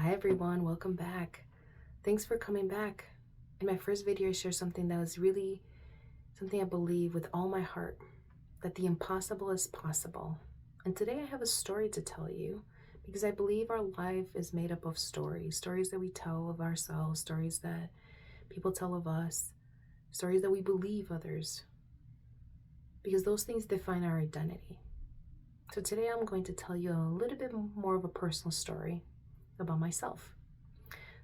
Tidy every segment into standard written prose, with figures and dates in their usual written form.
Hi everyone, welcome back. Thanks for coming back. In my first video, I shared something that was really something I believe with all my heart, that the impossible is possible. And today I have a story to tell you because I believe our life is made up of stories, stories that we tell of ourselves, stories that people tell of us, stories that we believe others, because those things define our identity. So today I'm going to tell you a little bit more of a personal story about myself.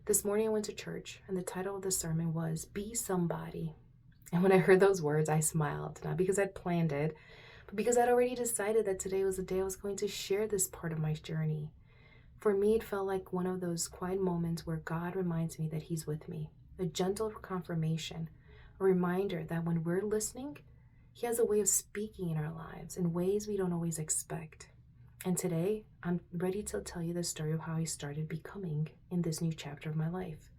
This morning I went to church and the title of the sermon was Be Somebody. And when I heard those words, I smiled, not because I'd planned it, but because I'd already decided that today was the day I was going to share this part of my journey. For me, it felt like one of those quiet moments where God reminds me that He's with me, a gentle confirmation, a reminder that when we're listening, He has a way of speaking in our lives in ways we don't always expect. And today, I'm ready to tell you the story of how I started becoming in this new chapter of my life.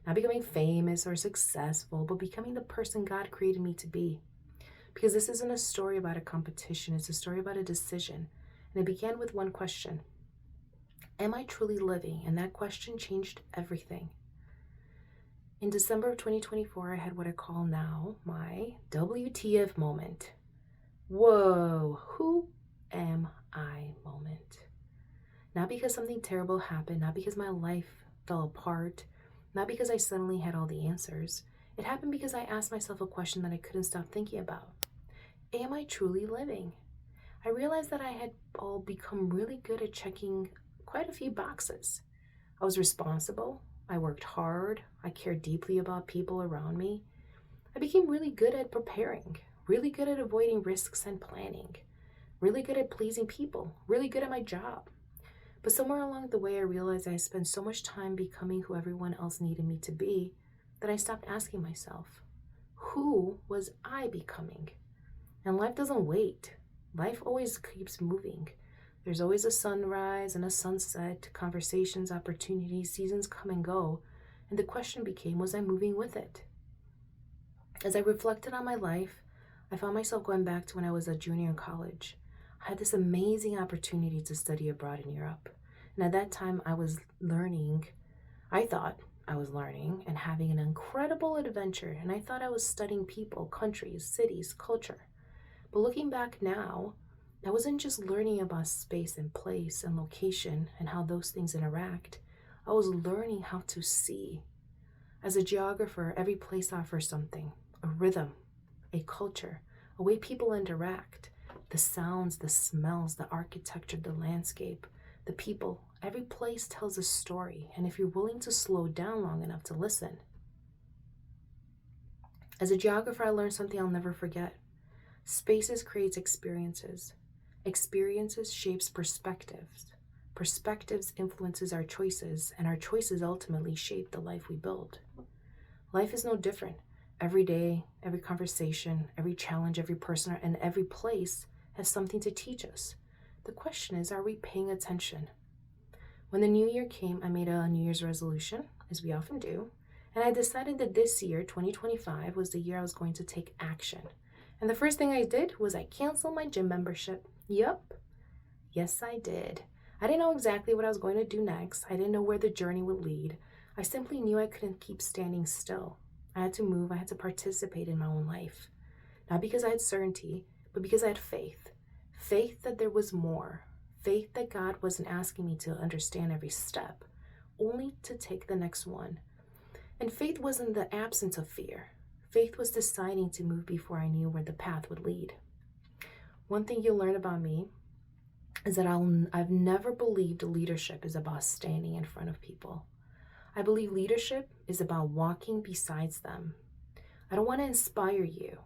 Not becoming famous or successful, but becoming the person God created me to be. Because this isn't a story about a competition, it's a story about a decision. And it began with one question. Am I truly living? And that question changed everything. In December of 2024, I had what I call now my WTF moment. Whoa, who am I moment? Not because something terrible happened, not because my life fell apart, not because I suddenly had all the answers. It happened because I asked myself a question that I couldn't stop thinking about. Am I truly living? I realized that I had all become really good at checking quite a few boxes. I was responsible, I worked hard, I cared deeply about people around me. I became really good at preparing, really good at avoiding risks and planning, really good at pleasing people, really good at my job. But somewhere along the way, I realized I spent so much time becoming who everyone else needed me to be that I stopped asking myself, who was I becoming? And life doesn't wait. Life always keeps moving. There's always a sunrise and a sunset, conversations, opportunities, seasons come and go. And the question became, was I moving with it? As I reflected on my life, I found myself going back to when I was a junior in college. I had this amazing opportunity to study abroad in Europe. And at that time, I thought I was learning and having an incredible adventure. And I thought I was studying people, countries, cities, culture. But looking back now, I wasn't just learning about space and place and location and how those things interact. I was learning how to see. As a geographer, every place offers something, a rhythm, a culture, a way people interact, the sounds, the smells, the architecture, the landscape, the people. Every place tells a story, and if you're willing to slow down long enough to listen. As a geographer, I learned something I'll never forget. Spaces creates experiences. Experiences shapes perspectives. Perspectives influences our choices, and our choices ultimately shape the life we build. Life is no different. Every day, every conversation, every challenge, every person, and every place has something to teach us. The question is, are we paying attention? When the new year came, I made a New Year's resolution, as we often do, and I decided that this year, 2025, was the year I was going to take action. And the first thing I did was I canceled my gym membership. Yup. Yes, I did. I didn't know exactly what I was going to do next. I didn't know where the journey would lead. I simply knew I couldn't keep standing still. I had to move. I had to participate in my own life. Not because I had certainty, but because I had faith. Faith that there was more. Faith that God wasn't asking me to understand every step, only to take the next one. And faith wasn't the absence of fear. Faith was deciding to move before I knew where the path would lead. One thing you'll learn about me is that I've never believed leadership is about standing in front of people. I believe leadership is about walking beside them. I don't want to inspire you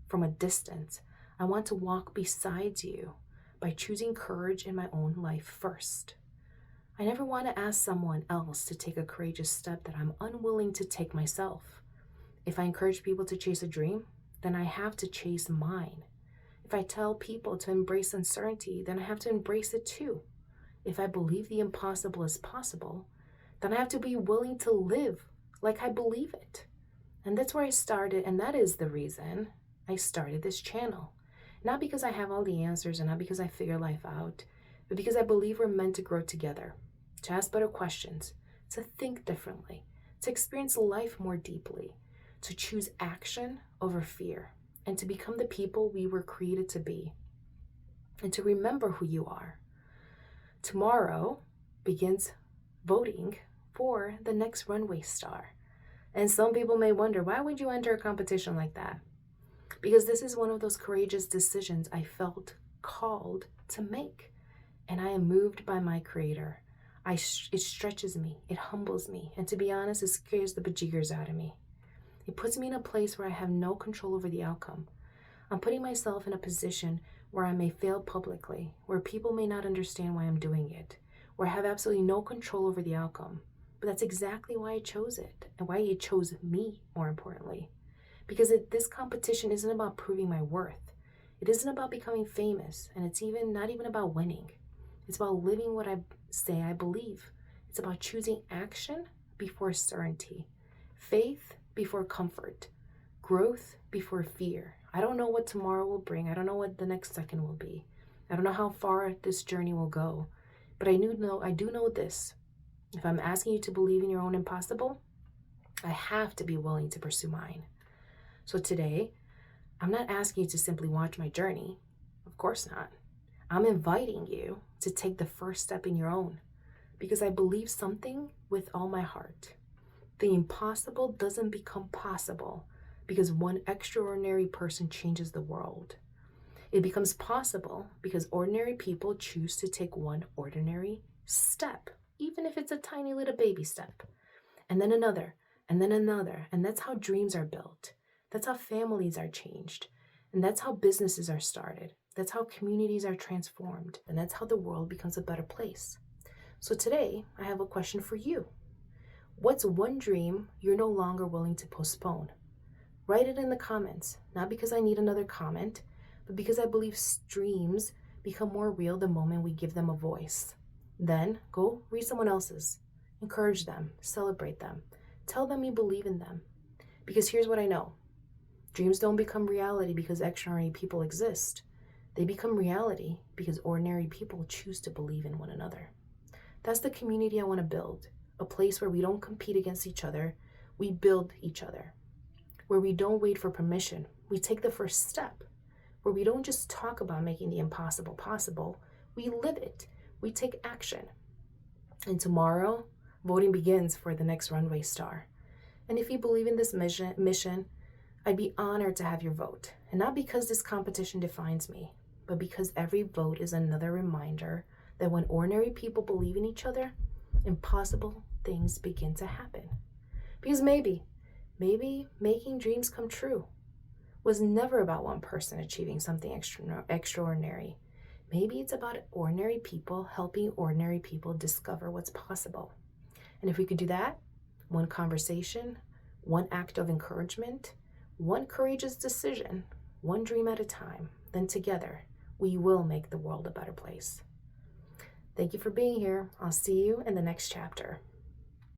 from a distance. I want to walk beside you by choosing courage in my own life first. I never want to ask someone else to take a courageous step that I'm unwilling to take myself. If I encourage people to chase a dream, then I have to chase mine. If I tell people to embrace uncertainty, then I have to embrace it too. If I believe the impossible is possible, then I have to be willing to live like I believe it. And that's where I started, and that is the reason I started this channel. Not because I have all the answers and not because I figure life out, but because I believe we're meant to grow together, to ask better questions, to think differently, to experience life more deeply, to choose action over fear, and to become the people we were created to be, and to remember who you are. Tomorrow begins voting for the next runway star. And some people may wonder, why would you enter a competition like that? Because this is one of those courageous decisions I felt called to make. And I am moved by my creator. It stretches me, it humbles me, and to be honest, it scares the bejeegers out of me. It puts me in a place where I have no control over the outcome. I'm putting myself in a position where I may fail publicly, where people may not understand why I'm doing it, where I have absolutely no control over the outcome. But that's exactly why I chose it, and why it chose me, more importantly. Because this competition isn't about proving my worth. It isn't about becoming famous, and it's not even about winning. It's about living what I say I believe. It's about choosing action before certainty, faith before comfort, growth before fear. I don't know what tomorrow will bring. I don't know what the next second will be. I don't know how far this journey will go. But I do know this. If I'm asking you to believe in your own impossible, I have to be willing to pursue mine. So today, I'm not asking you to simply watch my journey. Of course not. I'm inviting you to take the first step in your own, because I believe something with all my heart. The impossible doesn't become possible because one extraordinary person changes the world. It becomes possible because ordinary people choose to take one ordinary step, even if it's a tiny little baby step, and then another, and then another. And that's how dreams are built. That's how families are changed. And that's how businesses are started. That's how communities are transformed. And that's how the world becomes a better place. So today, I have a question for you. What's one dream you're no longer willing to postpone? Write it in the comments, not because I need another comment, but because I believe dreams become more real the moment we give them a voice. Then go read someone else's. Encourage them, celebrate them, tell them you believe in them. Because here's what I know. Dreams don't become reality because extraordinary people exist. They become reality because ordinary people choose to believe in one another. That's the community I want to build. A place where we don't compete against each other, we build each other. Where we don't wait for permission, we take the first step. Where we don't just talk about making the impossible possible, we live it. We take action. And tomorrow, voting begins for the next runway star. And if you believe in this mission, I'd be honored to have your vote. And not because this competition defines me, but because every vote is another reminder that when ordinary people believe in each other, impossible things begin to happen. Because maybe making dreams come true was never about one person achieving something extraordinary. Maybe it's about ordinary people helping ordinary people discover what's possible. And if we could do that, one conversation, one act of encouragement, one courageous decision, one dream at a time, then together, we will make the world a better place. Thank you for being here. I'll see you in the next chapter.